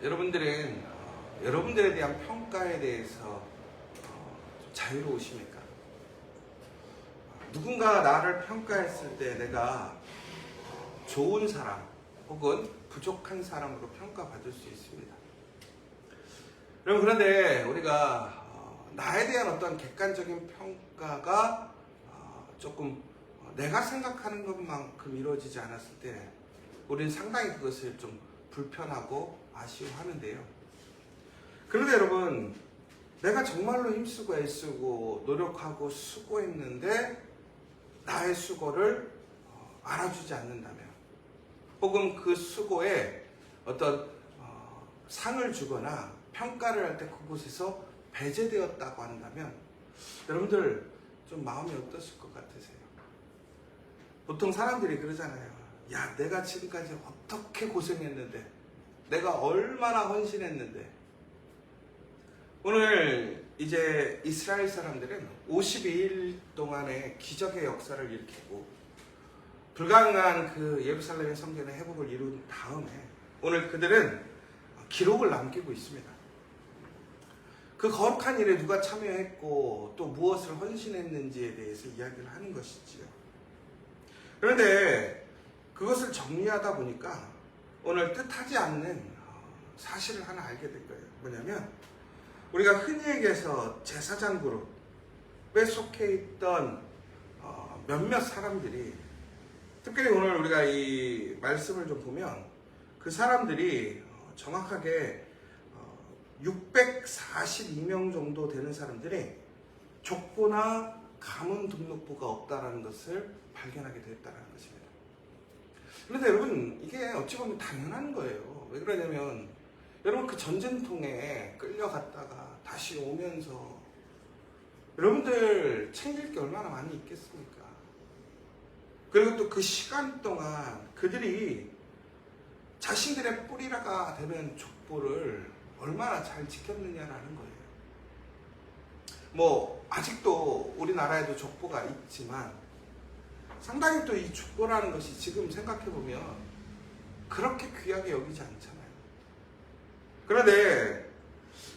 여러분들은 여러분들에 대한 평가에 대해서 좀 자유로우십니까? 누군가 나를 평가했을 때 내가 좋은 사람 혹은 부족한 사람으로 평가받을 수 있습니다. 여러분, 그런데 우리가 나에 대한 어떤 객관적인 평가가 조금 내가 생각하는 것만큼 이루어지지 않았을 때 우리는 상당히 그것을 좀 불편하고 아쉬워하는데요. 그런데 여러분, 내가 정말로 힘쓰고 애쓰고 노력하고 수고했는데 나의 수고를 알아주지 않는다면, 혹은 그 수고에 어떤 상을 주거나 평가를 할 때 그곳에서 배제되었다고 한다면 여러분들 좀 마음이 어떠실 것 같으세요? 보통 사람들이 그러잖아요. 야, 내가 지금까지 어떻게 고생했는데, 내가 얼마나 헌신했는데. 오늘 이제 이스라엘 사람들은 52일 동안의 기적의 역사를 일으키고 불가능한 그 예루살렘의 성전의 회복을 이룬 다음에 오늘 그들은 기록을 남기고 있습니다. 그 거룩한 일에 누가 참여했고 또 무엇을 헌신했는지에 대해서 이야기를 하는 것이지요. 그런데 그것을 정리하다 보니까 오늘 뜻하지 않는 사실을 하나 알게 된 거예요. 뭐냐면 우리가 흔히 얘기해서 제사장 그룹에 속해 있던 몇몇 사람들이, 특별히 오늘 우리가 이 말씀을 좀 보면 그 사람들이 정확하게 642명 정도 되는 사람들이 족보나 가문 등록부가 없다라는 것을 발견하게 됐다는 것입니다. 그런데 여러분, 이게 어찌 보면 당연한 거예요. 왜 그러냐면 여러분, 그 전쟁통에 끌려갔다가 다시 오면서 여러분들 챙길 게 얼마나 많이 있겠습니까? 그리고 또 그 시간 동안 그들이 자신들의 뿌리가 되는 족보를 얼마나 잘 지켰느냐라는 거예요. 뭐 아직도 우리나라에도 족보가 있지만 상당히 또 이 족보라는 것이 지금 생각해보면 그렇게 귀하게 여기지 않잖아요. 그런데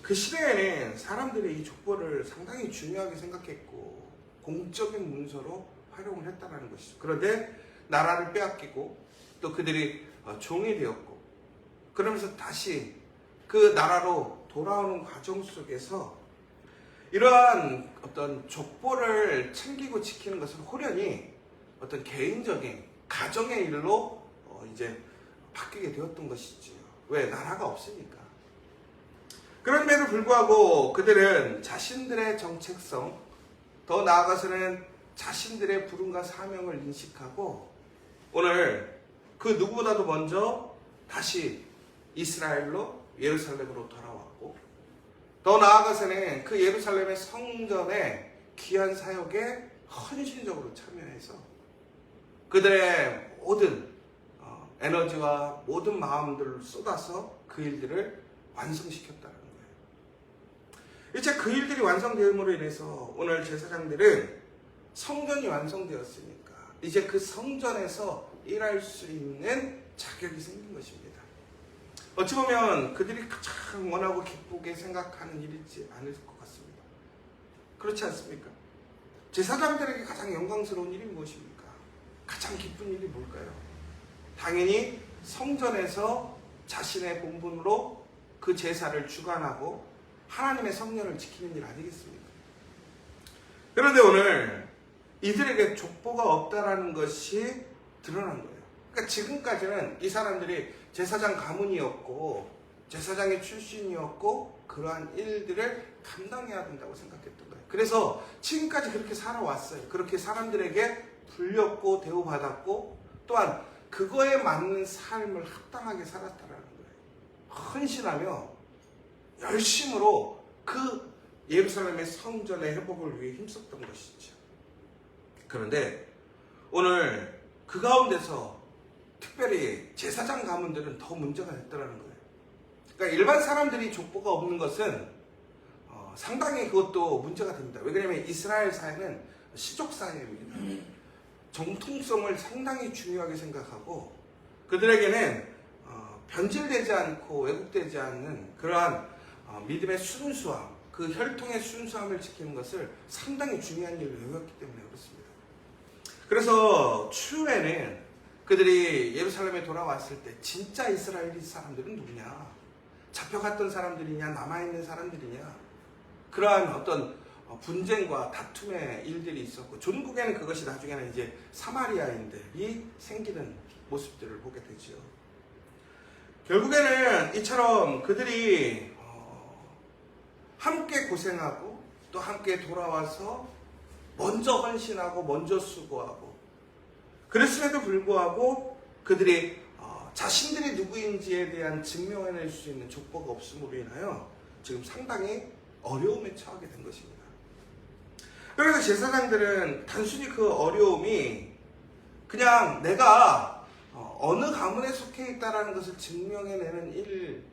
그 시대에는 사람들이 이 족보를 상당히 중요하게 생각했고 공적인 문서로 활용을 했다는 것이죠. 그런데 나라를 빼앗기고 또 그들이 종이 되었고 그러면서 다시 그 나라로 돌아오는 과정 속에서 이러한 어떤 족보를 챙기고 지키는 것은 호련히 어떤 개인적인 가정의 일로 이제 바뀌게 되었던 것이지요. 왜? 나라가 없으니까. 그럼에도 불구하고 그들은 자신들의 정체성, 더 나아가서는 자신들의 부름과 사명을 인식하고 오늘 그 누구보다도 먼저 다시 이스라엘로 예루살렘으로 돌아왔고, 더 나아가서는 그 예루살렘의 성전의 귀한 사역에 헌신적으로 참여해서 그들의 모든 에너지와 모든 마음들을 쏟아서 그 일들을 완성시켰다는 거예요. 이제 그 일들이 완성됨으로 인해서 오늘 제사장들은 성전이 완성되었으니까 이제 그 성전에서 일할 수 있는 자격이 생긴 것입니다. 어찌 보면 그들이 가장 원하고 기쁘게 생각하는 일이지 않을 것 같습니다. 그렇지 않습니까? 제사장들에게 가장 영광스러운 일이 무엇입니까? 가장 기쁜 일이 뭘까요? 당연히 성전에서 자신의 본분으로 그 제사를 주관하고 하나님의 성전을 지키는 일 아니겠습니까? 그런데 오늘 이들에게 족보가 없다라는 것이 드러난 거예요. 그러니까 지금까지는 이 사람들이 제사장 가문이었고 제사장의 출신이었고 그러한 일들을 감당해야 된다고 생각했던 거예요. 그래서 지금까지 그렇게 살아왔어요. 그렇게 사람들에게 불렸고 대우받았고 또한 그거에 맞는 삶을 합당하게 살았다라는 거예요. 헌신하며 열심으로 그 예루살렘의 성전의 회복을 위해 힘썼던 것이죠. 그런데 오늘 그 가운데서 특별히 제사장 가문들은 더 문제가 됐다는 거예요. 그러니까 일반 사람들이 족보가 없는 것은 상당히 그것도 문제가 됩니다. 왜 그러냐면 이스라엘 사회는 시족 사회입니다. 정통성을 상당히 중요하게 생각하고 그들에게는 변질되지 않고 왜곡되지 않는 그러한 믿음의 순수함, 그 혈통의 순수함을 지키는 것을 상당히 중요한 일로 여겼기 때문에 그렇습니다. 그래서 추후에는 그들이 예루살렘에 돌아왔을 때 진짜 이스라엘 사람들은 누구냐? 잡혀갔던 사람들이냐? 남아있는 사람들이냐? 그러한 어떤 분쟁과 다툼의 일들이 있었고, 전국에는 그것이 나중에는 이제 사마리아인들이 생기는 모습들을 보게 되죠. 결국에는 이처럼 그들이 함께 고생하고 또 함께 돌아와서 먼저 헌신하고 먼저 수고하고, 그랬음에도 불구하고 그들이 자신들이 누구인지에 대한 증명해낼 수 있는 족보가 없음으로 인하여 지금 상당히 어려움에 처하게 된 것입니다. 그래서 제사장들은 단순히 그 어려움이 그냥 내가 어느 가문에 속해 있다는 것을 증명해내는 일,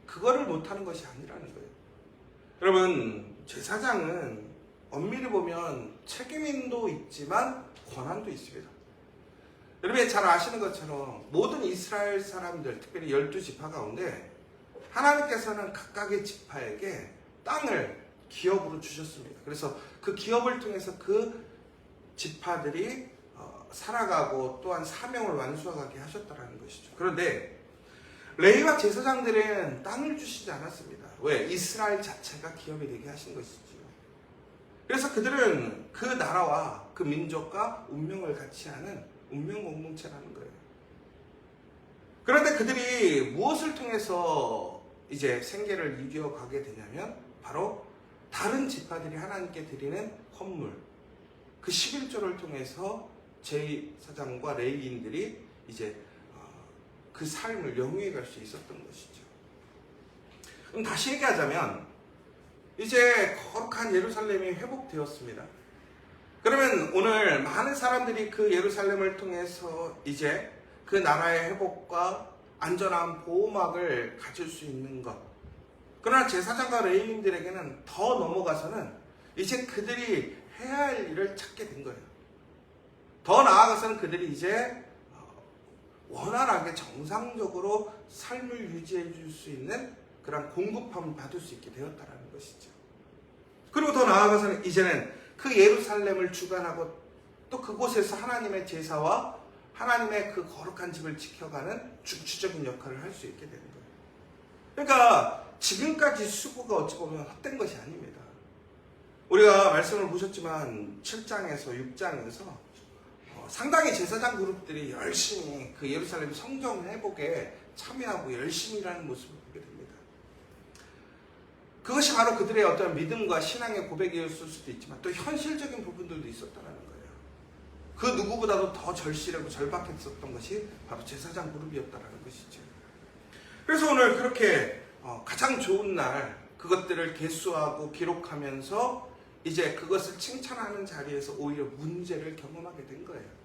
그거를 못하는 것이 아니라는 거예요. 여러분, 제사장은 엄밀히 보면 책임도 있지만 권한도 있습니다. 여러분이 잘 아시는 것처럼 모든 이스라엘 사람들, 특별히 12지파 가운데 하나님께서는 각각의 지파에게 땅을 기업으로 주셨습니다. 그래서 그 기업을 통해서 그 지파들이 살아가고 또한 사명을 완수하게 하셨다는 것이죠. 그런데 레위와 제사장들은 땅을 주시지 않았습니다. 왜? 이스라엘 자체가 기업이 되게 하신 것이죠. 그래서 그들은 그 나라와 그 민족과 운명을 같이 하는 운명 공동체라는 거예요. 그런데 그들이 무엇을 통해서 이제 생계를 이겨가게 되냐면 바로 다른 지파들이 하나님께 드리는 헌물, 그 11조를 통해서 제사장과 레위인들이 이제 그 삶을 영위해 갈 수 있었던 것이죠. 그럼 다시 얘기하자면 이제 거룩한 예루살렘이 회복되었습니다. 그러면 오늘 많은 사람들이 그 예루살렘을 통해서 이제 그 나라의 회복과 안전한 보호막을 가질 수 있는 것. 그러나 제사장과 레위인들에게는 더 넘어가서는 이제 그들이 해야 할 일을 찾게 된 거예요. 더 나아가서는 그들이 이제 원활하게 정상적으로 삶을 유지해 줄 수 있는 그런 공급함을 받을 수 있게 되었다는 것이죠. 그리고 더 나아가서는 이제는 그 예루살렘을 주관하고 또 그곳에서 하나님의 제사와 하나님의 그 거룩한 집을 지켜가는 중추적인 역할을 할 수 있게 되는 거예요. 그러니까 지금까지 수고가 어찌 보면 헛된 것이 아닙니다. 우리가 말씀을 보셨지만 7장에서 6장에서 상당히 제사장 그룹들이 열심히 그 예루살렘 성전 회복에 참여하고 열심히 일하는 모습을 보게 됩니다. 그것이 바로 그들의 어떤 믿음과 신앙의 고백이었을 수도 있지만 또 현실적인 부분들도 있었다는 거예요. 그 누구보다도 더 절실하고 절박했었던 것이 바로 제사장 그룹이었다는 것이죠. 그래서 오늘 그렇게 가장 좋은 날 그것들을 계수하고 기록하면서 이제 그것을 칭찬하는 자리에서 오히려 문제를 경험하게 된 거예요.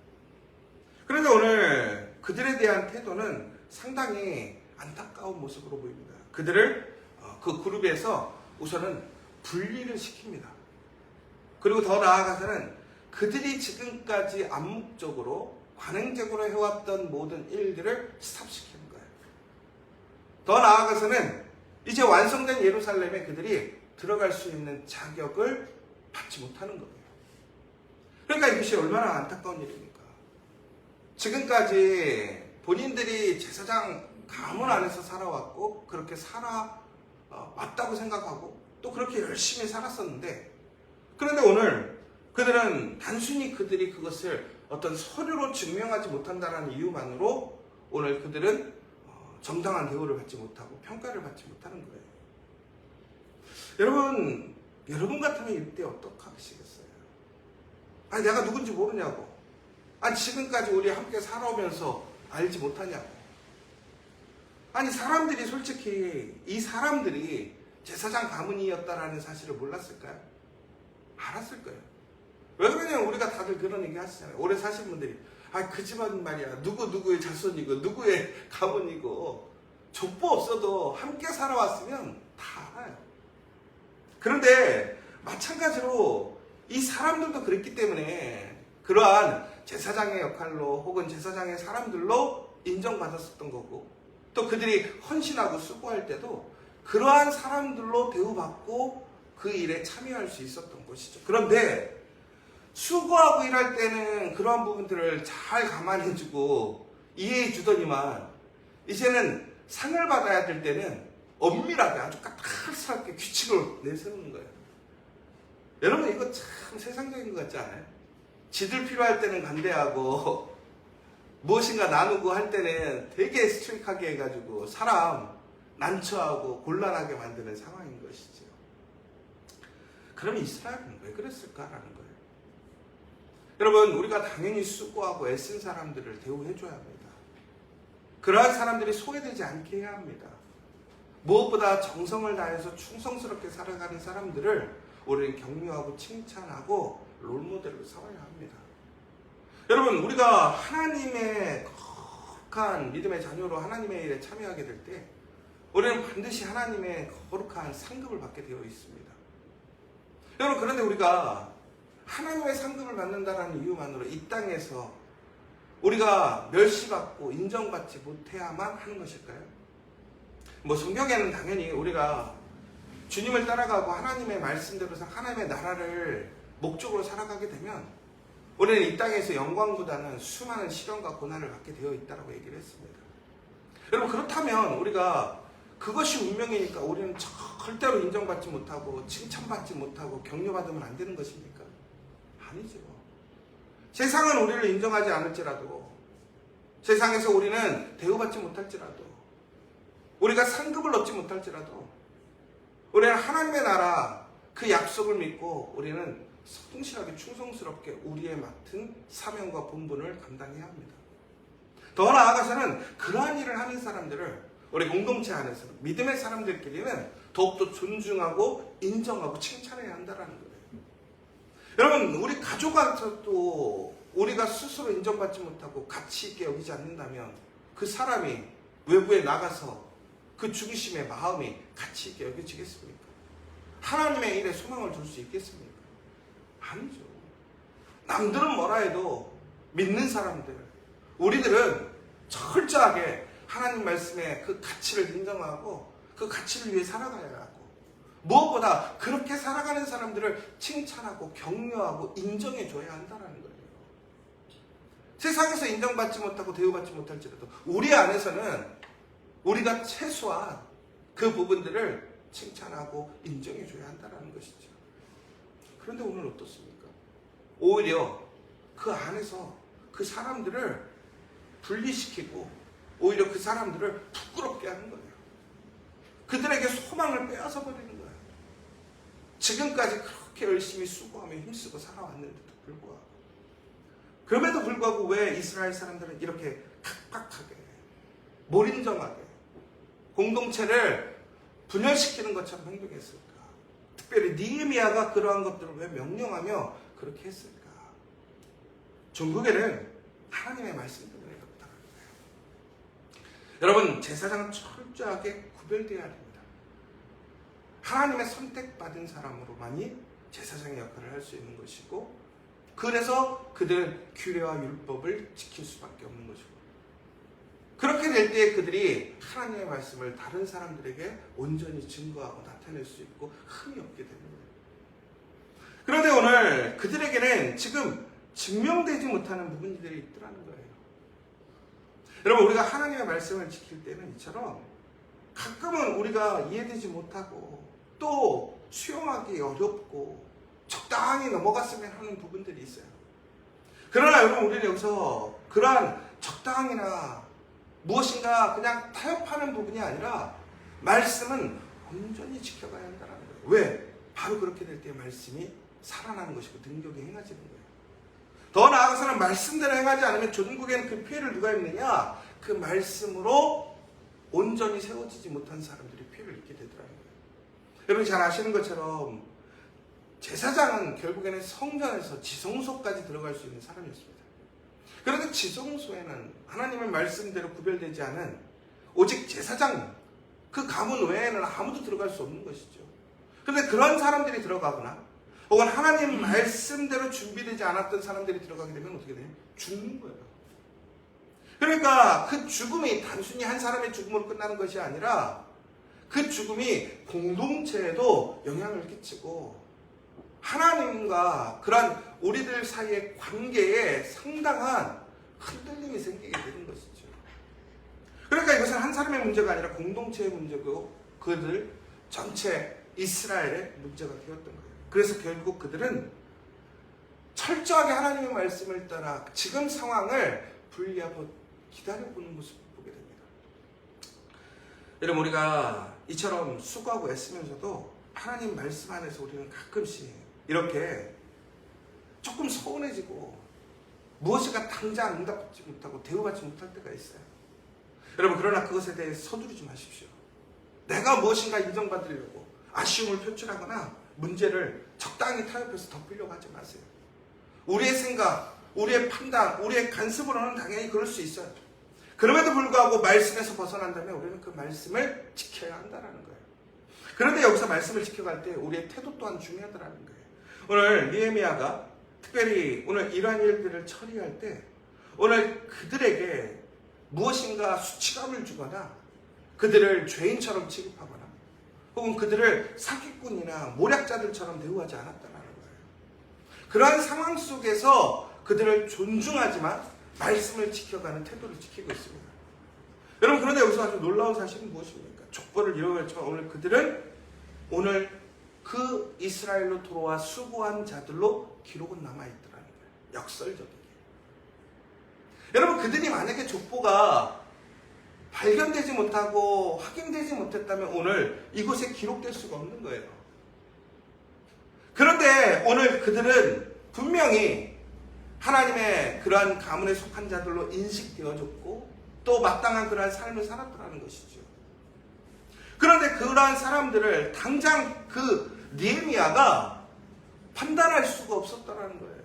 그런데 오늘 그들에 대한 태도는 상당히 안타까운 모습으로 보입니다. 그들을 그 그룹에서 우선은 분리를 시킵니다. 그리고 더 나아가서는 그들이 지금까지 암묵적으로 관행적으로 해왔던 모든 일들을 스탑시키는 거예요. 더 나아가서는 이제 완성된 예루살렘에 그들이 들어갈 수 있는 자격을 받지 못하는 거예요. 그러니까 이것이 얼마나 안타까운 일입니까? 지금까지 본인들이 제사장 가문 안에서 살아왔고 그렇게 살아왔다고 생각하고 또 그렇게 열심히 살았었는데, 그런데 오늘 그들은 단순히 그들이 그것을 어떤 서류로 증명하지 못한다는 이유만으로 오늘 그들은 정당한 대우를 받지 못하고 평가를 받지 못하는 거예요. 여러분 같으면 이때 어떡하시겠어요? 아니 내가 누군지 모르냐고. 아니 지금까지 우리 함께 살아오면서 알지 못하냐고. 아니 사람들이 솔직히 이 사람들이 제사장 가문이었다라는 사실을 몰랐을까요? 알았을 거예요. 왜 그러냐면 우리가 다들 그런 얘기 하시잖아요. 오래 사신 분들이 그 집안 말이야 누구의 자손이고 누구의 가문이고 족보 없어도 함께 살아왔으면 다 알아요. 그런데 마찬가지로 이 사람들도 그랬기 때문에 그러한 제사장의 역할로 혹은 제사장의 사람들로 인정받았었던 거고, 또 그들이 헌신하고 수고할 때도 그러한 사람들로 대우받고 그 일에 참여할 수 있었던 것이죠. 그런데 수고하고 일할 때는 그러한 부분들을 잘 감안해주고 이해해주더니만 이제는 상을 받아야 될 때는 엄밀하게 아주 까탈스럽게 규칙을 내세우는 거예요. 여러분 이거 참 세상적인 것 같지 않아요? 지들 필요할 때는 관대하고 무엇인가 나누고 할 때는 되게 스트릭하게 해가지고 사람 난처하고 곤란하게 만드는 상황인 것이죠. 그럼 이스라엘은 왜 그랬을까라는 거예요. 여러분 우리가 당연히 수고하고 애쓴 사람들을 대우해줘야 합니다. 그러한 사람들이 소외되지 않게 해야 합니다. 무엇보다 정성을 다해서 충성스럽게 살아가는 사람들을 우리는 격려하고 칭찬하고 롤모델로 삼아야 합니다. 여러분 우리가 하나님의 거룩한 믿음의 자녀로 하나님의 일에 참여하게 될 때 우리는 반드시 하나님의 거룩한 상급을 받게 되어 있습니다. 여러분 그런데 우리가 하나님의 상급을 받는다는 이유만으로 이 땅에서 우리가 멸시받고 인정받지 못해야만 하는 것일까요? 뭐 성경에는 당연히 우리가 주님을 따라가고 하나님의 말씀대로 하나님의 나라를 목적으로 살아가게 되면 우리는 이 땅에서 영광보다는 수많은 시련과 고난을 받게 되어 있다고 얘기를 했습니다. 여러분 그렇다면 우리가 그것이 운명이니까 우리는 절대로 인정받지 못하고 칭찬받지 못하고 격려받으면 안 되는 것입니까? 아니죠. 세상은 우리를 인정하지 않을지라도 세상에서 우리는 대우받지 못할지라도 우리가 상급을 얻지 못할지라도 우리는 하나님의 나라 그 약속을 믿고 우리는 성실하게 충성스럽게 우리의 맡은 사명과 본분을 감당해야 합니다. 더 나아가서는 그러한 일을 하는 사람들을 우리 공동체 안에서 믿음의 사람들끼리는 더욱더 존중하고 인정하고 칭찬해야 한다는 거예요. 여러분 우리 가족 안에서도 우리가 스스로 인정받지 못하고 가치 있게 여기지 않는다면 그 사람이 외부에 나가서 그 죽으심의 마음이 가치 있게 여겨지겠습니까? 하나님의 일에 소망을 둘 수 있겠습니까? 아니죠. 남들은 뭐라 해도 믿는 사람들 우리들은 철저하게 하나님 말씀의 그 가치를 인정하고 그 가치를 위해 살아가야 하고 무엇보다 그렇게 살아가는 사람들을 칭찬하고 격려하고 인정해줘야 한다는 거예요. 세상에서 인정받지 못하고 대우받지 못할지라도 우리 안에서는 우리가 최소한 그 부분들을 칭찬하고 인정해줘야 한다는 것이죠. 그런데 오늘 어떻습니까? 오히려 그 안에서 그 사람들을 분리시키고 오히려 그 사람들을 부끄럽게 하는 거예요. 그들에게 소망을 빼앗아 버리는 거예요. 지금까지 그렇게 열심히 수고하며 힘쓰고 살아왔는데도 불구하고 그럼에도 불구하고 왜 이스라엘 사람들은 이렇게 각박하게 몰인정하게 공동체를 분열시키는 것처럼 행동했을까? 특별히 느헤미야가 그러한 것들을 왜 명령하며 그렇게 했을까? 종국에는 하나님의 말씀 때문에 그렇다는 거예요. 여러분 제사장은 철저하게 구별되어야 됩니다. 하나님의 선택받은 사람으로만이 제사장의 역할을 할 수 있는 것이고 그래서 그들은 규례와 율법을 지킬 수밖에 없는 것이고 그렇게 될 때 그들이 하나님의 말씀을 다른 사람들에게 온전히 증거하고 나타낼 수 있고 흠이 없게 되는 거예요. 그런데 오늘 그들에게는 지금 증명되지 못하는 부분들이 있더라는 거예요. 여러분 우리가 하나님의 말씀을 지킬 때는 이처럼 가끔은 우리가 이해되지 못하고 또 수용하기 어렵고 적당히 넘어갔으면 하는 부분들이 있어요. 그러나 여러분 우리는 여기서 그러한 적당히나 무엇인가 그냥 타협하는 부분이 아니라 말씀은 온전히 지켜가야 한다는 거예요. 왜? 바로 그렇게 될 때 말씀이 살아나는 것이고 능력이 행해지는 거예요. 더 나아가서는 말씀대로 행하지 않으면 전국에는 그 피해를 누가 입느냐? 그 말씀으로 온전히 세워지지 못한 사람들이 피해를 입게 되더라는 거예요. 여러분이 잘 아시는 것처럼 제사장은 결국에는 성전에서 지성소까지 들어갈 수 있는 사람이었습니다. 그런데 지성소에는 하나님의 말씀대로 구별되지 않은 오직 제사장 그 가문 외에는 아무도 들어갈 수 없는 것이죠. 그런데 그런 사람들이 들어가거나 혹은 하나님 말씀대로 준비되지 않았던 사람들이 들어가게 되면 어떻게 돼요? 죽는 거예요. 그러니까 그 죽음이 단순히 한 사람의 죽음으로 끝나는 것이 아니라 그 죽음이 공동체에도 영향을 끼치고 하나님과 그런 우리들 사이의 관계에 상당한 흔들림이 생기게 되는 것이죠. 그러니까 이것은 한 사람의 문제가 아니라 공동체의 문제고 그들 전체 이스라엘의 문제가 되었던 거예요. 그래서 결국 그들은 철저하게 하나님의 말씀을 따라 지금 상황을 분리하고 기다려보는 모습을 보게 됩니다. 여러분, 우리가 이처럼 수고하고 애쓰면서도 하나님 말씀 안에서 우리는 가끔씩 이렇게 조금 서운해지고 무엇인가 당장 응답받지 못하고 대우받지 못할 때가 있어요. 여러분, 그러나 그것에 대해 서두르지 마십시오. 내가 무엇인가 인정받으려고 아쉬움을 표출하거나 문제를 적당히 타협해서 덮으려고 하지 마세요. 우리의 생각, 우리의 판단, 우리의 간섭으로는 당연히 그럴 수 있어요. 그럼에도 불구하고 말씀에서 벗어난다면 우리는 그 말씀을 지켜야 한다는 거예요. 그런데 여기서 말씀을 지켜갈 때 우리의 태도 또한 중요하다는 거예요. 오늘 느헤미야가 특별히 오늘 이러한 일들을 처리할 때 오늘 그들에게 무엇인가 수치감을 주거나 그들을 죄인처럼 취급하거나 혹은 그들을 사기꾼이나 모략자들처럼 대우하지 않았다는 거예요. 그러한 상황 속에서 그들을 존중하지만 말씀을 지켜가는 태도를 지키고 있습니다. 여러분, 그런데 여기서 아주 놀라운 사실은 무엇입니까? 족보를 이루어졌지만 오늘 그들은 오늘 그 이스라엘로 돌아와 수고한 자들로 기록은 남아있더라는 거예요. 역설적이게. 여러분, 그들이 만약에 족보가 발견되지 못하고 확인되지 못했다면 오늘 이곳에 기록될 수가 없는 거예요. 그런데 오늘 그들은 분명히 하나님의 그러한 가문에 속한 자들로 인식되어졌고 또 마땅한 그러한 삶을 살았더라는 것이죠. 그런데 그러한 사람들을 당장 그 느헤미야가 판단할 수가 없었다는 거예요.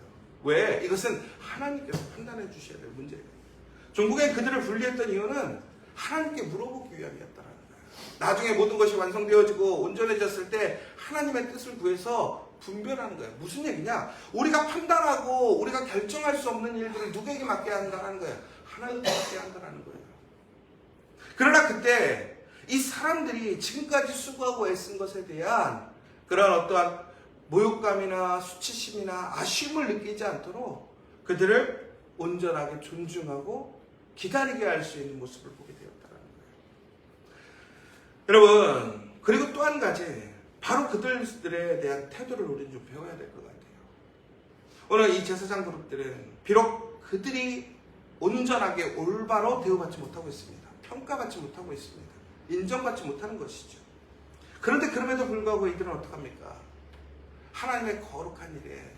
왜? 이것은 하나님께서 판단해 주셔야 될 문제예요. 종국에 그들을 분리했던 이유는 하나님께 물어보기 위함이었다는 거예요. 나중에 모든 것이 완성되어지고 온전해졌을 때 하나님의 뜻을 구해서 분별하는 거예요. 무슨 얘기냐? 우리가 판단하고 우리가 결정할 수 없는 일들을 누구에게 맡겨야 한다는 거예요. 하나님께 맡겨야 한다는 거예요. 그러나 그때 이 사람들이 지금까지 수고하고 애쓴 것에 대한 그런 어떠한 모욕감이나 수치심이나 아쉬움을 느끼지 않도록 그들을 온전하게 존중하고 기다리게 할 수 있는 모습을 보게 되었다는 거예요. 여러분, 그리고 또 한 가지, 바로 그들에 대한 태도를 우리는 좀 배워야 될 것 같아요. 오늘 이 제사장 그룹들은 비록 그들이 온전하게 올바로 대우받지 못하고 있습니다. 평가받지 못하고 있습니다. 인정받지 못하는 것이죠. 그런데 그럼에도 불구하고 이들은 어떡합니까? 하나님의 거룩한 일에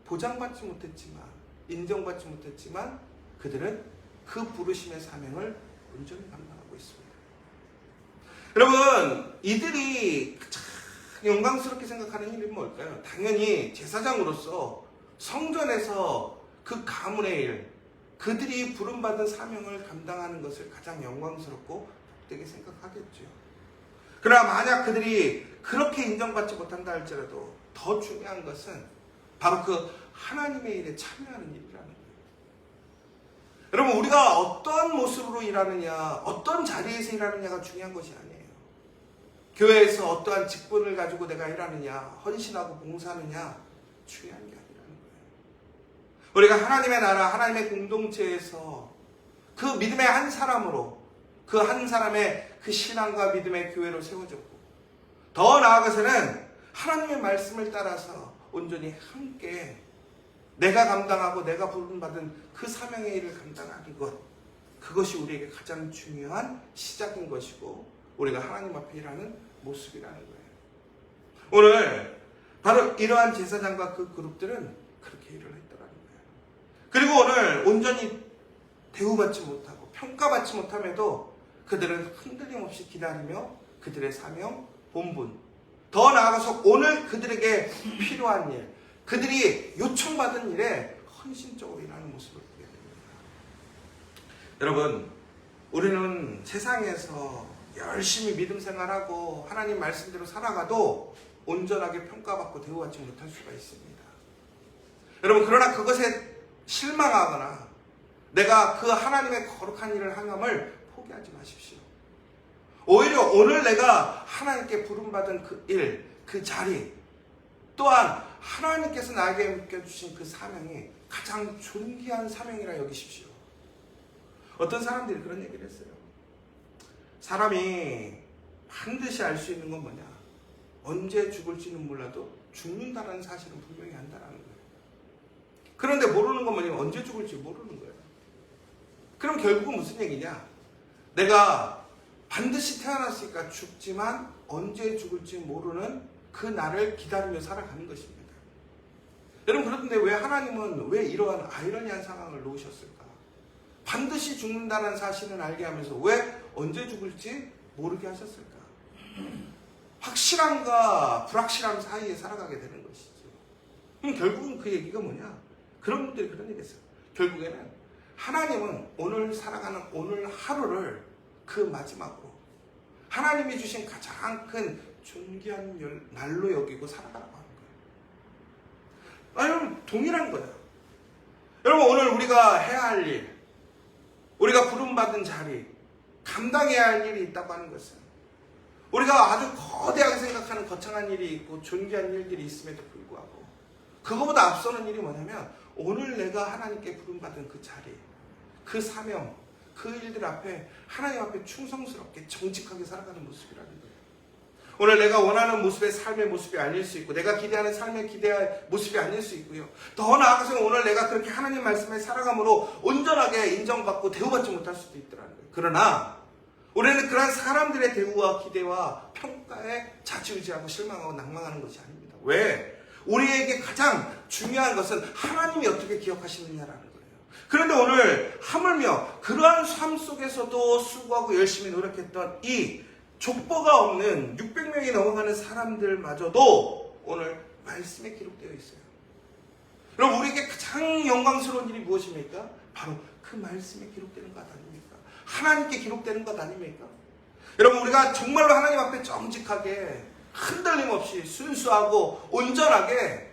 보장받지 못했지만, 인정받지 못했지만 그들은 그 부르심의 사명을 온전히 감당하고 있습니다. 여러분, 이들이 영광스럽게 생각하는 일이 뭘까요? 당연히 제사장으로서 성전에서 그 가문의 일, 그들이 부름받은 사명을 감당하는 것을 가장 영광스럽고 복되게 생각하겠죠. 그러나 만약 그들이 그렇게 인정받지 못한다 할지라도 더 중요한 것은 바로 그 하나님의 일에 참여하는 일이라는 거예요. 여러분, 우리가 어떤 모습으로 일하느냐, 어떤 자리에서 일하느냐가 중요한 것이 아니에요. 교회에서 어떠한 직분을 가지고 내가 일하느냐, 헌신하고 봉사하느냐, 중요한 게 아니라는 거예요. 우리가 하나님의 나라, 하나님의 공동체에서 그 믿음의 한 사람으로, 그 한 사람의 그 신앙과 믿음의 교회로 세워졌고, 더 나아가서는 하나님의 말씀을 따라서 온전히 함께 내가 감당하고 내가 부름받은 그 사명의 일을 감당하는 것, 그것이 우리에게 가장 중요한 시작인 것이고 우리가 하나님 앞에 일하는 모습이라는 거예요. 오늘 바로 이러한 제사장과 그 그룹들은 그렇게 일을 했더라는 거예요. 그리고 오늘 온전히 대우받지 못하고 평가받지 못함에도 그들은 흔들림 없이 기다리며 그들의 사명, 본분, 더 나아가서 오늘 그들에게 필요한 일, 그들이 요청받은 일에 헌신적으로 일하는 모습을 보게 됩니다. 여러분, 우리는 세상에서 열심히 믿음 생활하고 하나님 말씀대로 살아가도 온전하게 평가받고 대우받지 못할 수가 있습니다. 여러분, 그러나 그것에 실망하거나 내가 그 하나님의 거룩한 일을 행함을 포기하지 마십시오. 오히려 오늘 내가 하나님께 부름받은 그 일, 그 자리, 또한 하나님께서 나에게 맡겨주신 그 사명이 가장 존귀한 사명이라 여기십시오. 어떤 사람들이 그런 얘기를 했어요. 사람이 반드시 알 수 있는 건 뭐냐? 언제 죽을지는 몰라도 죽는다는 사실은 분명히 안다라는 거예요. 그런데 모르는 건 뭐냐면 언제 죽을지 모르는 거예요. 그럼 결국은 무슨 얘기냐? 내가 반드시 태어났으니까 죽지만 언제 죽을지 모르는 그 날을 기다리며 살아가는 것입니다. 여러분, 그런데 왜 하나님은 왜 이러한 아이러니한 상황을 놓으셨을까? 반드시 죽는다는 사실은 알게 하면서 왜 언제 죽을지 모르게 하셨을까? 확실함과 불확실함 사이에 살아가게 되는 것이죠. 그럼 결국은 그 얘기가 뭐냐? 그런 분들이 그런 얘기 했어요. 결국에는 하나님은 오늘 살아가는 오늘 하루를 그 마지막으로 하나님이 주신 가장 큰 존귀한 날로 여기고 살아가라고 하는 거예요. 여러분, 동일한 거예요. 여러분, 오늘 우리가 해야 할 일, 우리가 부름받은 자리, 감당해야 할 일이 있다고 하는 것은 우리가 아주 거대하게 생각하는 거창한 일이 있고 존귀한 일들이 있음에도 불구하고 그거보다 앞서는 일이 뭐냐면 오늘 내가 하나님께 부름받은 그 자리, 그 사명, 그 일들 앞에 하나님 앞에 충성스럽게 정직하게 살아가는 모습이라는 거예요. 오늘 내가 원하는 모습의 삶의 모습이 아닐 수 있고 내가 기대하는 삶의 기대의 모습이 아닐 수 있고요. 더 나아가서 오늘 내가 그렇게 하나님 말씀에 살아감으로 온전하게 인정받고 대우받지 못할 수도 있더라는 거예요. 그러나 우리는 그러한 사람들의 대우와 기대와 평가에 좌지우지하고 실망하고 낭망하는 것이 아닙니다. 왜? 우리에게 가장 중요한 것은 하나님이 어떻게 기억하시느냐라는 거예요. 그런데 오늘 하물며 그러한 삶 속에서도 수고하고 열심히 노력했던 이 족보가 없는 600명이 넘어가는 사람들마저도 오늘 말씀에 기록되어 있어요. 여러분, 우리에게 가장 영광스러운 일이 무엇입니까? 바로 그 말씀에 기록되는 것 아닙니까? 하나님께 기록되는 것 아닙니까? 여러분, 우리가 정말로 하나님 앞에 정직하게 흔들림 없이 순수하고 온전하게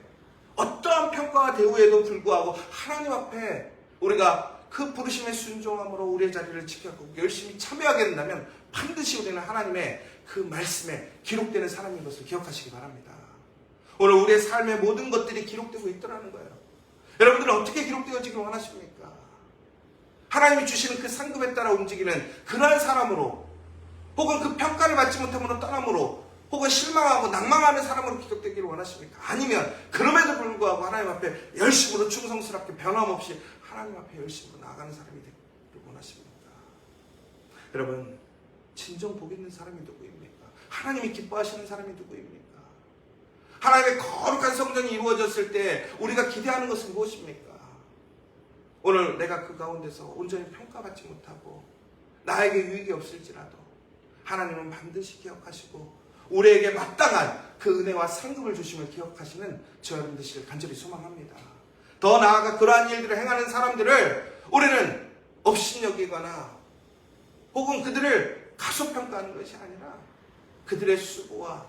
어떠한 평가와 대우에도 불구하고 하나님 앞에 우리가 그 부르심에 순종함으로 우리의 자리를 지켜가고 열심히 참여하게 된다면 반드시 우리는 하나님의 그 말씀에 기록되는 사람인 것을 기억하시기 바랍니다. 오늘 우리의 삶의 모든 것들이 기록되고 있더라는 거예요. 여러분들은 어떻게 기록되어지길 원하십니까? 하나님이 주시는 그 상급에 따라 움직이는 그러한 사람으로, 혹은 그 평가를 받지 못함으로 떠남으로, 혹은 실망하고 낭망하는 사람으로 기록되기를 원하십니까? 아니면 그럼에도 불구하고 하나님 앞에 열심으로 충성스럽게 변함없이 하나님 앞에 열심으로 나아가는 사람이 되기를 원하십니까? 여러분, 진정 복 있는 사람이 누구입니까? 하나님이 기뻐하시는 사람이 누구입니까? 하나님의 거룩한 성전이 이루어졌을 때 우리가 기대하는 것은 무엇입니까? 오늘 내가 그 가운데서 온전히 평가받지 못하고 나에게 유익이 없을지라도 하나님은 반드시 기억하시고 우리에게 마땅한 그 은혜와 상급을 주심을 기억하시는 저 여러분 되시길 간절히 소망합니다. 더 나아가 그러한 일들을 행하는 사람들을 우리는 업신여기거나 혹은 그들을 가소평가하는 것이 아니라 그들의 수고와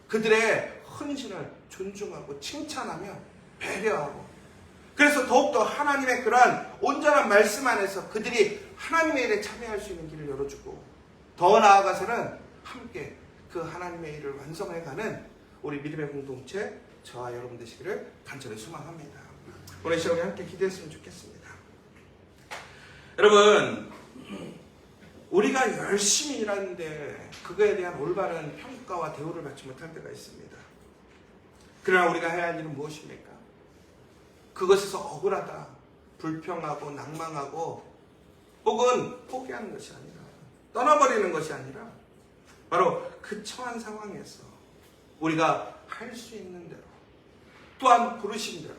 그들의 헌신을 존중하고 칭찬하며 배려하고, 그래서 더욱더 하나님의 그러한 온전한 말씀 안에서 그들이 하나님의 일에 참여할 수 있는 길을 열어주고, 더 나아가서는 함께 그 하나님의 일을 완성해가는 우리 믿음의 공동체 저와 여러분 되시기를 간절히 소망합니다. 오늘 이 시간에 함께 기도했으면 좋겠습니다. 여러분, 우리가 열심히 일하는데 그거에 대한 올바른 평가와 대우를 받지 못할 때가 있습니다. 그러나 우리가 해야 할 일은 무엇입니까? 그것에서 억울하다, 불평하고 낭망하고 혹은 포기하는 것이 아니라, 떠나버리는 것이 아니라 바로 그 처한 상황에서 우리가 할 수 있는 대로, 또한 부르신 대로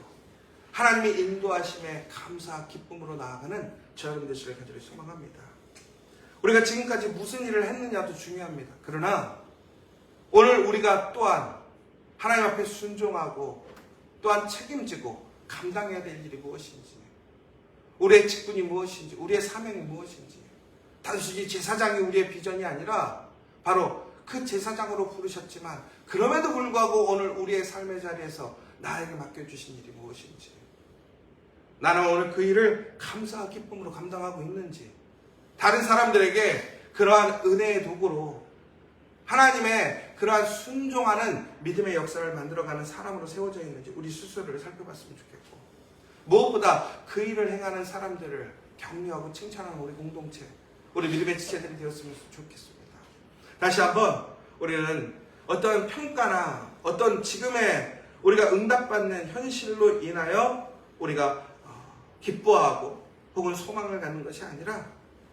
하나님의 인도하심에 감사 기쁨으로 나아가는 저 여러분 되시기를 간절히 소망합니다. 우리가 지금까지 무슨 일을 했느냐도 중요합니다. 그러나 오늘 우리가 또한 하나님 앞에 순종하고 또한 책임지고 감당해야 될 일이 무엇인지, 우리의 직분이 무엇인지, 우리의 사명이 무엇인지, 단순히 제사장이 우리의 비전이 아니라 바로 그 제사장으로 부르셨지만 그럼에도 불구하고 오늘 우리의 삶의 자리에서 나에게 맡겨주신 일이 무엇인지, 나는 오늘 그 일을 감사와 기쁨으로 감당하고 있는지, 다른 사람들에게 그러한 은혜의 도구로 하나님의 그러한 순종하는 믿음의 역사를 만들어가는 사람으로 세워져 있는지 우리 스스로를 살펴봤으면 좋겠고, 무엇보다 그 일을 행하는 사람들을 격려하고 칭찬하는 우리 공동체, 우리 믿음의 지체들이 되었으면 좋겠습니다. 다시 한번 우리는 어떤 평가나 어떤 지금의 우리가 응답받는 현실로 인하여 우리가 기뻐하고 혹은 소망을 갖는 것이 아니라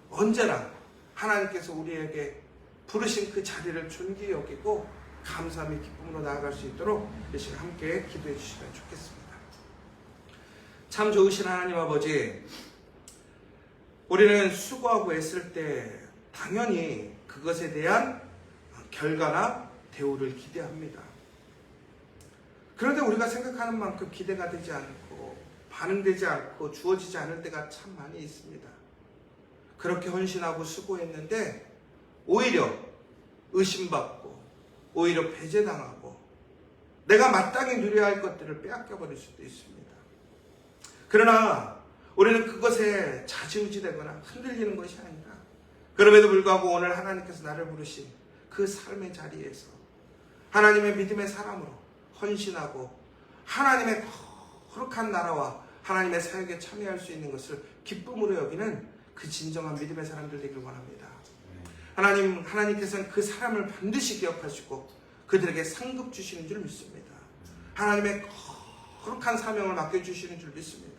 언제나 하나님께서 우리에게 부르신 그 자리를 존귀히 여기고 감사함의 기쁨으로 나아갈 수 있도록 이 시간 함께 기도해 주시면 좋겠습니다. 참 좋으신 하나님 아버지, 우리는 수고하고 애쓸 때 당연히 그것에 대한 결과나 대우를 기대합니다. 그런데 우리가 생각하는 만큼 기대가 되지 않고 반응되지 않고 주어지지 않을 때가 참 많이 있습니다. 그렇게 헌신하고 수고했는데 오히려 의심받고 오히려 배제당하고 내가 마땅히 누려야 할 것들을 빼앗겨버릴 수도 있습니다. 그러나 우리는 그것에 좌지우지되거나 흔들리는 것이 아니라, 그럼에도 불구하고 오늘 하나님께서 나를 부르신 그 삶의 자리에서 하나님의 믿음의 사람으로 헌신하고 하나님의 거룩한 나라와 하나님의 사역에 참여할 수 있는 것을 기쁨으로 여기는 그 진정한 믿음의 사람들 되길 원합니다. 하나님께서는 그 사람을 반드시 기억하시고 그들에게 상급 주시는 줄 믿습니다. 하나님의 거룩한 사명을 맡겨주시는 줄 믿습니다.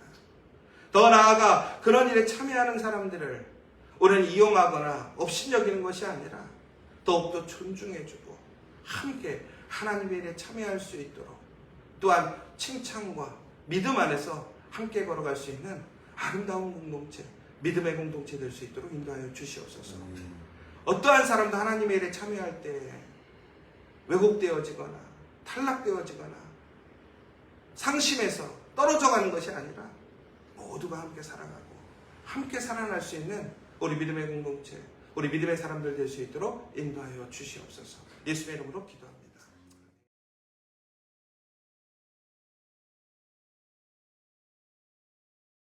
더 나아가 그런 일에 참여하는 사람들을 우리는 이용하거나 업신여기는 것이 아니라 더욱더 존중해주고 함께 하나님의 일에 참여할 수 있도록, 또한 칭찬과 믿음 안에서 함께 걸어갈 수 있는 아름다운 공동체, 믿음의 공동체 될 수 있도록 인도하여 주시옵소서. 어떠한 사람도 하나님의 일에 참여할 때 왜곡되어지거나 탈락되어지거나 상심해서 떨어져가는 것이 아니라 모두가 함께 살아가고 함께 살아날 수 있는 우리 믿음의 공동체, 우리 믿음의 사람들 될 수 있도록 인도하여 주시옵소서. 예수의 이름으로 기도합니다.